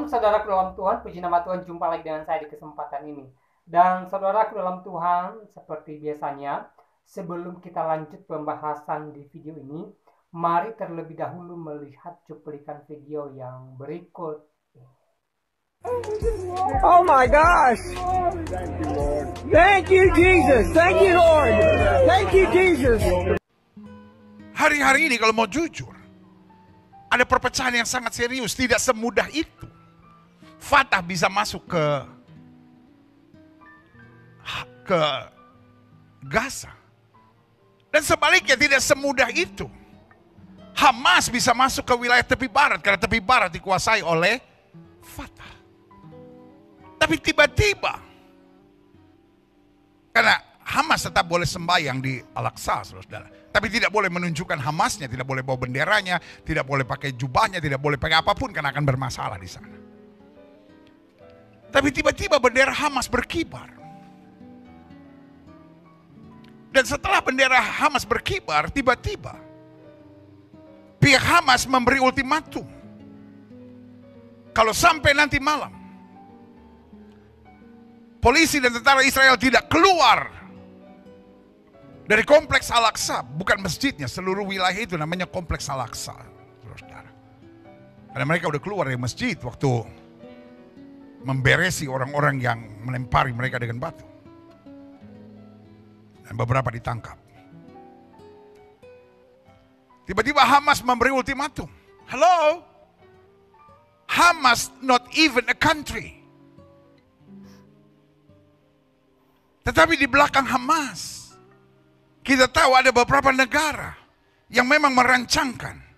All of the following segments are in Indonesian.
Shalom saudaraku dalam Tuhan, puji nama Tuhan, jumpa lagi dengan saya di kesempatan ini. Dan saudaraku dalam Tuhan, seperti biasanya, sebelum kita lanjut pembahasan di video ini, mari terlebih dahulu melihat cuplikan video yang berikut. Oh my gosh! Thank you, Jesus! Thank you, Lord! Thank you, Jesus! Hari-hari ini kalau mau jujur, ada perpecahan yang sangat serius, tidak semudah itu. Fatah bisa masuk ke Gaza. Dan sebaliknya tidak semudah itu. Hamas bisa masuk ke wilayah tepi barat, karena tepi barat dikuasai oleh Fatah. Tapi tiba-tiba, karena Hamas tetap boleh sembahyang di Al-Aqsa, saudara. Tapi tidak boleh menunjukkan Hamasnya, tidak boleh bawa benderanya, tidak boleh pakai jubahnya, tidak boleh pakai apapun karena akan bermasalah di sana. Tapi tiba-tiba bendera Hamas berkibar. Dan setelah bendera Hamas berkibar, tiba-tiba pihak Hamas memberi ultimatum. Kalau sampai nanti malam polisi dan tentara Israel tidak keluar dari kompleks Al-Aqsa, bukan masjidnya, seluruh wilayah itu namanya kompleks Al-Aqsa, saudara. Karena mereka udah keluar dari masjid waktu memberesi orang-orang yang melempari mereka dengan batu. Dan beberapa ditangkap. Tiba-tiba Hamas memberi ultimatum. Hello? Hamas not even a country. Tetapi di belakang Hamas, kita tahu ada beberapa negara yang memang merancangkan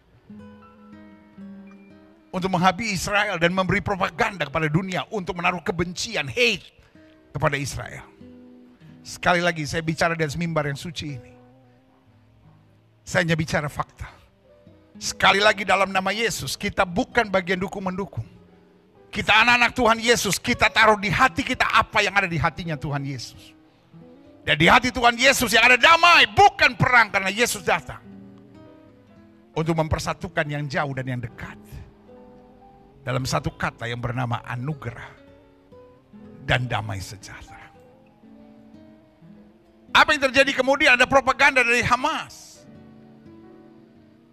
untuk menghabisi Israel dan memberi propaganda kepada dunia untuk menaruh kebencian, hate kepada Israel. Sekali lagi saya bicara di atas mimbar yang suci ini. Saya hanya bicara fakta. Sekali lagi dalam nama Yesus, kita bukan bagian dukung-mendukung. Kita anak-anak Tuhan Yesus, kita taruh di hati kita apa yang ada di hatinya Tuhan Yesus. Dan di hati Tuhan Yesus yang ada damai, bukan perang, karena Yesus datang untuk mempersatukan yang jauh dan yang dekat dalam satu kata yang bernama anugerah dan damai sejahtera. Apa yang terjadi kemudian? Ada propaganda dari Hamas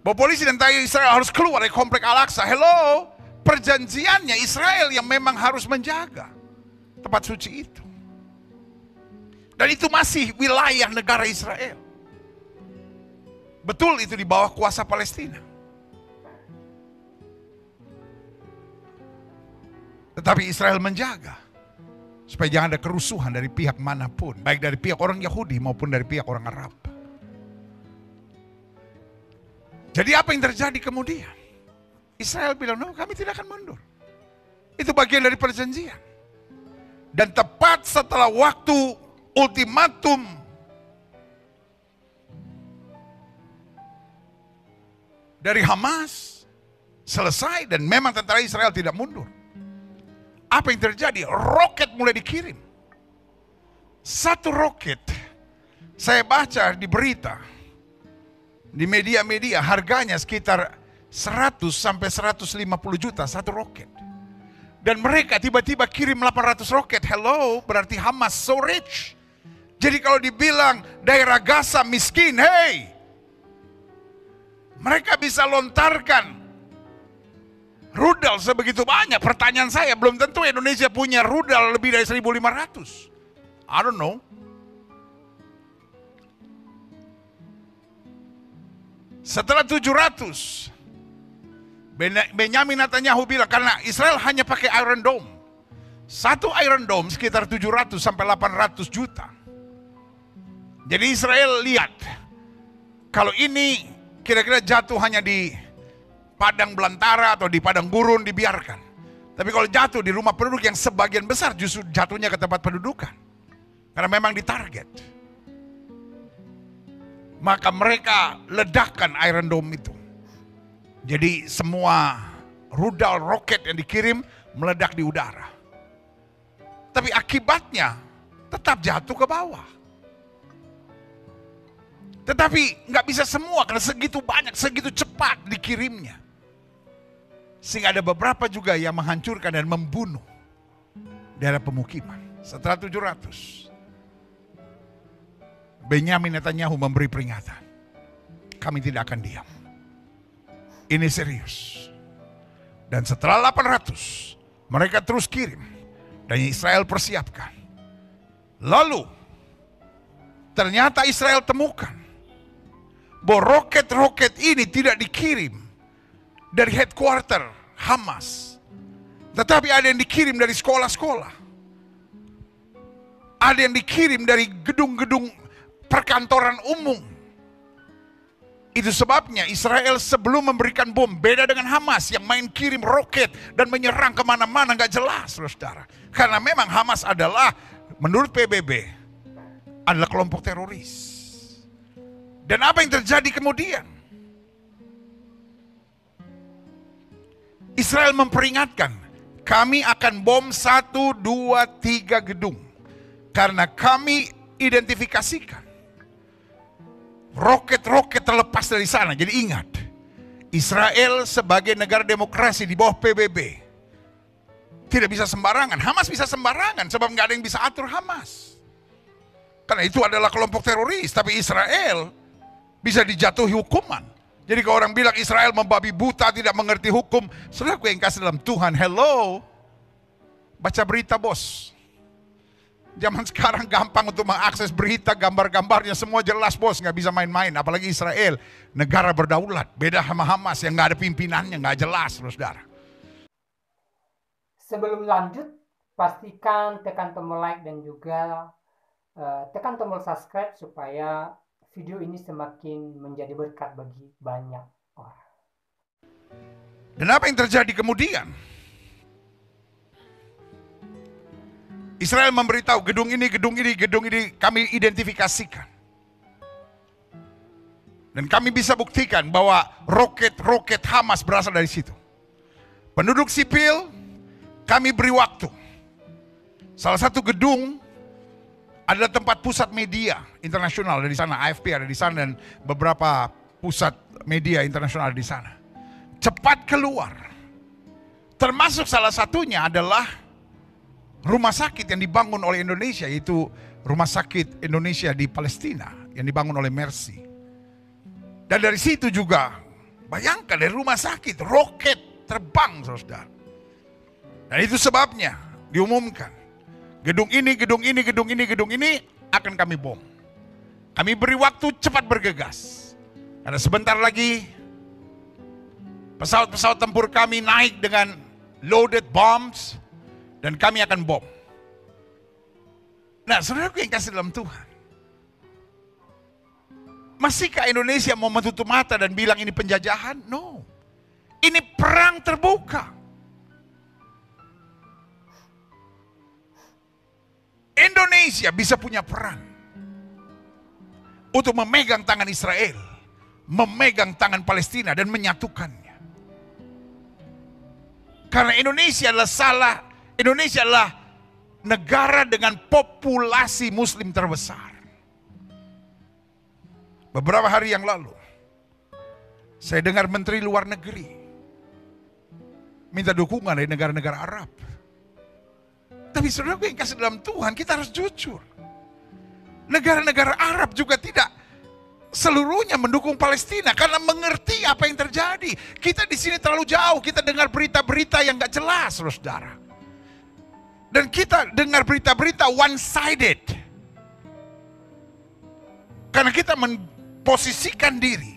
bahwa polisi dan tentara Israel harus keluar dari komplek Al-Aqsa. Hello, perjanjiannya Israel yang memang harus menjaga tempat suci itu. Dan itu masih wilayah negara Israel. Betul itu di bawah kuasa Palestina. Tetapi Israel menjaga supaya jangan ada kerusuhan dari pihak manapun, baik dari pihak orang Yahudi maupun dari pihak orang Arab. Jadi apa yang terjadi kemudian? Israel bilang, no, kami tidak akan mundur. Itu bagian dari perjanjian. Dan tepat setelah waktu ultimatum dari Hamas selesai dan memang tentara Israel tidak mundur. Apa yang terjadi? Roket mulai dikirim. Satu roket, saya baca di berita, di media-media, harganya sekitar 100 sampai 150 juta satu roket. Dan mereka tiba-tiba kirim 800 roket. Hello, berarti Hamas so rich. Jadi kalau dibilang daerah Gaza miskin, hey, mereka bisa lontarkan rudal sebegitu banyak. Pertanyaan saya, belum tentu Indonesia punya rudal lebih dari 1.500. I don't know. Setelah 700, Benyamin Netanyahu bilang, karena Israel hanya pakai Iron Dome. Satu Iron Dome sekitar 700 sampai 800 juta. Jadi Israel lihat, kalau ini kira-kira jatuh hanya di padang belantara atau di padang gurun dibiarkan. Tapi kalau jatuh di rumah penduduk yang sebagian besar justru jatuhnya ke tempat pendudukan. Karena memang ditarget. Maka mereka ledakkan Iron Dome itu. Jadi semua rudal roket yang dikirim meledak di udara. Tapi akibatnya tetap jatuh ke bawah. Tetapi nggak bisa semua karena segitu banyak, segitu cepat dikirimnya. Sehingga ada beberapa juga yang menghancurkan dan membunuh daerah pemukiman. Setelah 700, Benyamin Netanyahu memberi peringatan. Kami tidak akan diam. Ini serius. Dan setelah 800, mereka terus kirim. Dan Israel persiapkan. Lalu, ternyata Israel temukan bahwa roket-roket ini tidak dikirim dari headquarter Hamas. Tetapi ada yang dikirim dari sekolah-sekolah. Ada yang dikirim dari gedung-gedung perkantoran umum. Itu sebabnya Israel sebelum memberikan bom, beda dengan Hamas yang main kirim roket dan menyerang kemana-mana gak jelas, saudara. Karena memang Hamas adalah, menurut PBB, adalah kelompok teroris. Dan apa yang terjadi kemudian? Israel memperingatkan, kami akan bom 1, 2, 3 gedung. Karena kami identifikasikan roket-roket terlepas dari sana. Jadi ingat, Israel sebagai negara demokrasi di bawah PBB tidak bisa sembarangan. Hamas bisa sembarangan sebab nggak ada yang bisa atur Hamas. Karena itu adalah kelompok teroris. Tapi Israel bisa dijatuhi hukuman. Jadi kalau orang bilang Israel membabi buta, tidak mengerti hukum, saudaraku yang kasih dalam Tuhan, hello, baca berita bos. Zaman sekarang gampang untuk mengakses berita, gambar-gambarnya semua jelas bos, nggak bisa main-main. Apalagi Israel, negara berdaulat, beda sama Hamas yang nggak ada pimpinannya, nggak jelas, saudara. Sebelum lanjut, pastikan tekan tombol like dan juga tekan tombol subscribe supaya video ini semakin menjadi berkat bagi banyak orang. Dan apa yang terjadi kemudian? Israel memberitahu gedung ini kami identifikasikan. Dan kami bisa buktikan bahwa roket-roket Hamas berasal dari situ. Penduduk sipil kami beri waktu. Salah satu gedung adalah tempat pusat media internasional dari sana, AFP ada di sana dan beberapa pusat media internasional di sana. Cepat keluar. Termasuk salah satunya adalah rumah sakit yang dibangun oleh Indonesia, yaitu Rumah Sakit Indonesia di Palestina yang dibangun oleh Mercy. Dan dari situ juga, bayangkan dari rumah sakit, roket terbang, saudara. Dan itu sebabnya diumumkan, gedung ini akan kami bom. Kami beri waktu cepat bergegas. Karena sebentar lagi, pesawat-pesawat tempur kami naik dengan loaded bombs, dan kami akan bom. Nah, saudaraku yang kasih dalam Tuhan, masihkah Indonesia mau menutup mata dan bilang ini penjajahan? No. Ini perang terbuka. Indonesia bisa punya peran untuk memegang tangan Israel, memegang tangan Palestina dan menyatukannya. Karena Indonesia adalah negara dengan populasi Muslim terbesar. Beberapa hari yang lalu, saya dengar Menteri Luar Negeri minta dukungan dari negara-negara Arab. Tapi saudaraku yang kasih dalam Tuhan, kita harus jujur. Negara-negara Arab juga tidak seluruhnya mendukung Palestina karena mengerti apa yang terjadi. Kita di sini terlalu jauh, kita dengar berita-berita yang gak jelas, saudara. Dan kita dengar berita-berita one-sided. Karena kita memposisikan diri,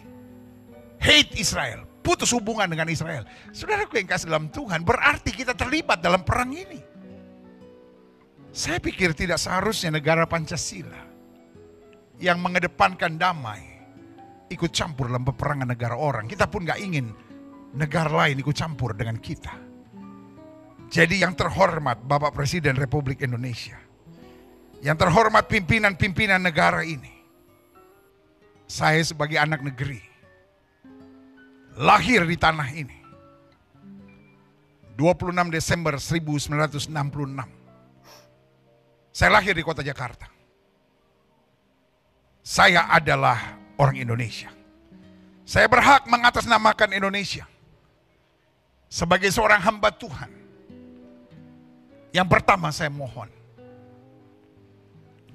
hate Israel, putus hubungan dengan Israel. Saudaraku yang kasih dalam Tuhan, berarti kita terlibat dalam perang ini. Saya pikir tidak seharusnya negara Pancasila yang mengedepankan damai ikut campur dalam peperangan negara orang. Kita pun gak ingin negara lain ikut campur dengan kita. Jadi yang terhormat Bapak Presiden Republik Indonesia, yang terhormat pimpinan-pimpinan negara ini, saya sebagai anak negeri, lahir di tanah ini, 26 Desember 1966. Saya lahir di kota Jakarta. Saya adalah orang Indonesia. Saya berhak mengatasnamakan Indonesia. sebagai seorang hamba Tuhan, yang pertama saya mohon,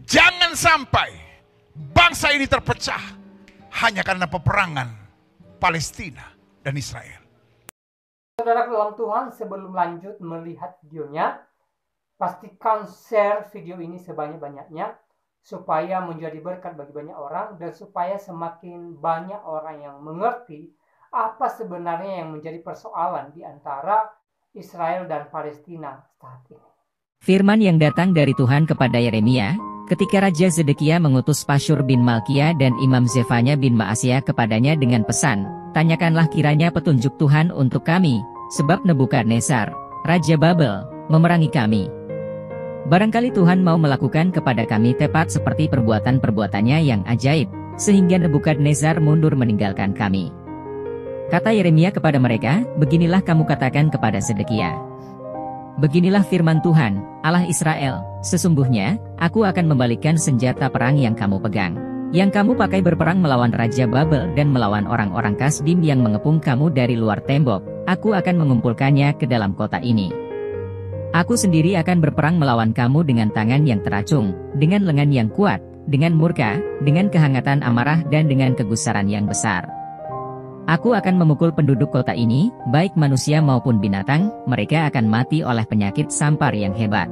jangan sampai bangsa ini terpecah hanya karena peperangan Palestina dan Israel. Saudara dalam Tuhan, sebelum lanjut melihat videonya, pastikan share video ini sebanyak-banyaknya supaya menjadi berkat bagi banyak orang dan supaya semakin banyak orang yang mengerti apa sebenarnya yang menjadi persoalan di antara Israel dan Palestina saat ini. Firman yang datang dari Tuhan kepada Yeremia, ketika Raja Zedekia mengutus Pasyur bin Malkia dan Imam Zefanya bin Maasya kepadanya dengan pesan, tanyakanlah kiranya petunjuk Tuhan untuk kami, sebab Nebukadnezar, Raja Babel, memerangi kami. Barangkali Tuhan mau melakukan kepada kami tepat seperti perbuatan-perbuatannya yang ajaib, sehingga Nebukadnezar mundur meninggalkan kami. Kata Yeremia kepada mereka, beginilah kamu katakan kepada Zedekia. Beginilah firman Tuhan, Allah Israel, sesungguhnya, aku akan membalikkan senjata perang yang kamu pegang, yang kamu pakai berperang melawan Raja Babel dan melawan orang-orang Kasdim yang mengepung kamu dari luar tembok, aku akan mengumpulkannya ke dalam kota ini. Aku sendiri akan berperang melawan kamu dengan tangan yang teracung, dengan lengan yang kuat, dengan murka, dengan kehangatan amarah dan dengan kegusaran yang besar. Aku akan memukul penduduk kota ini, baik manusia maupun binatang, mereka akan mati oleh penyakit sampar yang hebat.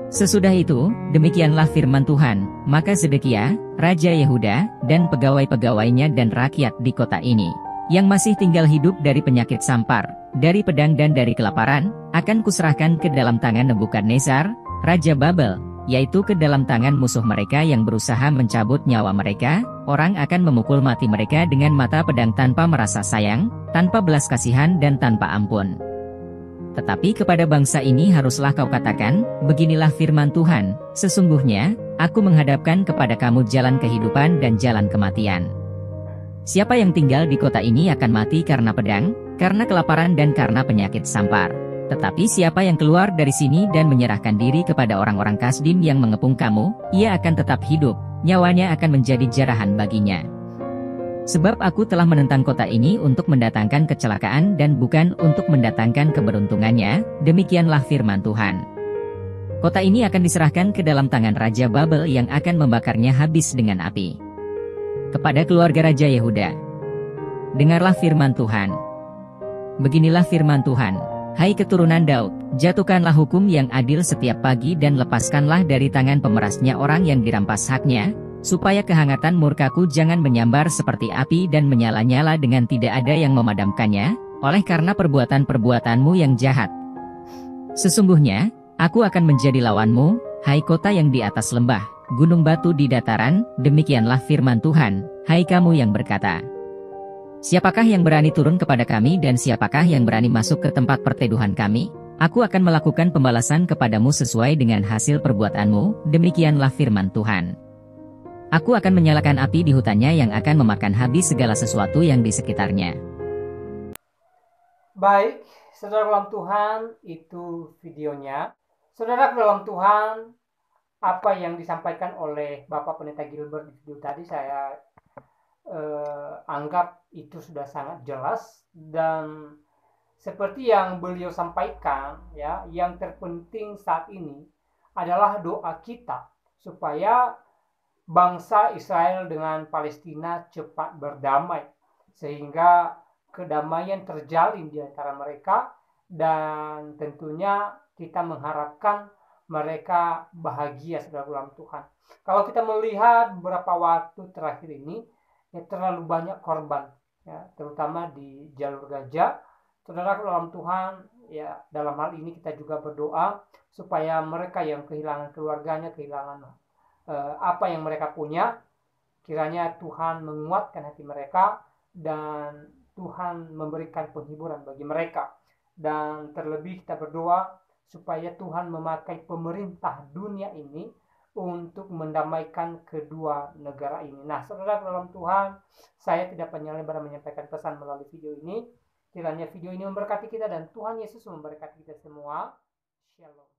Sesudah itu, demikianlah firman Tuhan, maka Zedekia, Raja Yehuda, dan pegawai-pegawainya dan rakyat di kota ini, yang masih tinggal hidup dari penyakit sampar, dari pedang dan dari kelaparan, akan kuserahkan ke dalam tangan Nebukadnezar, Raja Babel, yaitu ke dalam tangan musuh mereka yang berusaha mencabut nyawa mereka. Orang akan memukul mati mereka dengan mata pedang tanpa merasa sayang, tanpa belas kasihan dan tanpa ampun. Tetapi kepada bangsa ini haruslah kau katakan, beginilah firman Tuhan, sesungguhnya, aku menghadapkan kepada kamu jalan kehidupan dan jalan kematian. Siapa yang tinggal di kota ini akan mati karena pedang, karena kelaparan dan karena penyakit sampar. Tetapi siapa yang keluar dari sini dan menyerahkan diri kepada orang-orang Kasdim yang mengepung kamu, ia akan tetap hidup, nyawanya akan menjadi jarahan baginya. Sebab aku telah menentang kota ini untuk mendatangkan kecelakaan dan bukan untuk mendatangkan keberuntungannya, demikianlah firman Tuhan. Kota ini akan diserahkan ke dalam tangan Raja Babel yang akan membakarnya habis dengan api. Kepada keluarga Raja Yehuda, dengarlah firman Tuhan. Beginilah firman Tuhan. Hai keturunan Daud, jatuhkanlah hukum yang adil setiap pagi dan lepaskanlah dari tangan pemerasnya orang yang dirampas haknya, supaya kehangatan murkaku jangan menyambar seperti api dan menyala-nyala dengan tidak ada yang memadamkannya, oleh karena perbuatan-perbuatanmu yang jahat. Sesungguhnya, aku akan menjadi lawanmu, hai kota yang di atas lembah, gunung batu di dataran, demikianlah firman Tuhan, hai kamu yang berkata, siapakah yang berani turun kepada kami dan siapakah yang berani masuk ke tempat perteduhan kami? Aku akan melakukan pembalasan kepadamu sesuai dengan hasil perbuatanmu, demikianlah firman Tuhan. Aku akan menyalakan api di hutannya yang akan memakan habis segala sesuatu yang di sekitarnya. Baik, saudara dalam Tuhan, itu videonya. Saudara dalam Tuhan, apa yang disampaikan oleh Bapak Pendeta Gilbert di video tadi saya anggap itu sudah sangat jelas, dan seperti yang beliau sampaikan ya, yang terpenting saat ini adalah doa kita supaya bangsa Israel dengan Palestina cepat berdamai sehingga kedamaian terjalin di antara mereka, dan tentunya kita mengharapkan mereka bahagia saudara dalam Tuhan. Kalau kita melihat beberapa waktu terakhir ini, ya, terlalu banyak korban, ya, terutama di jalur Gaza. Saudara dalam Tuhan, ya, dalam hal ini kita juga berdoa supaya mereka yang kehilangan keluarganya, kehilangan apa yang mereka punya, kiranya Tuhan menguatkan hati mereka dan Tuhan memberikan penghiburan bagi mereka. Dan terlebih kita berdoa supaya Tuhan memakai pemerintah dunia ini untuk mendamaikan kedua negara ini. Nah, saudara dalam Tuhan, saya tidak panjang lebar menyampaikan pesan melalui video ini. Kiranya video ini memberkati kita dan Tuhan Yesus memberkati kita semua. Shalom.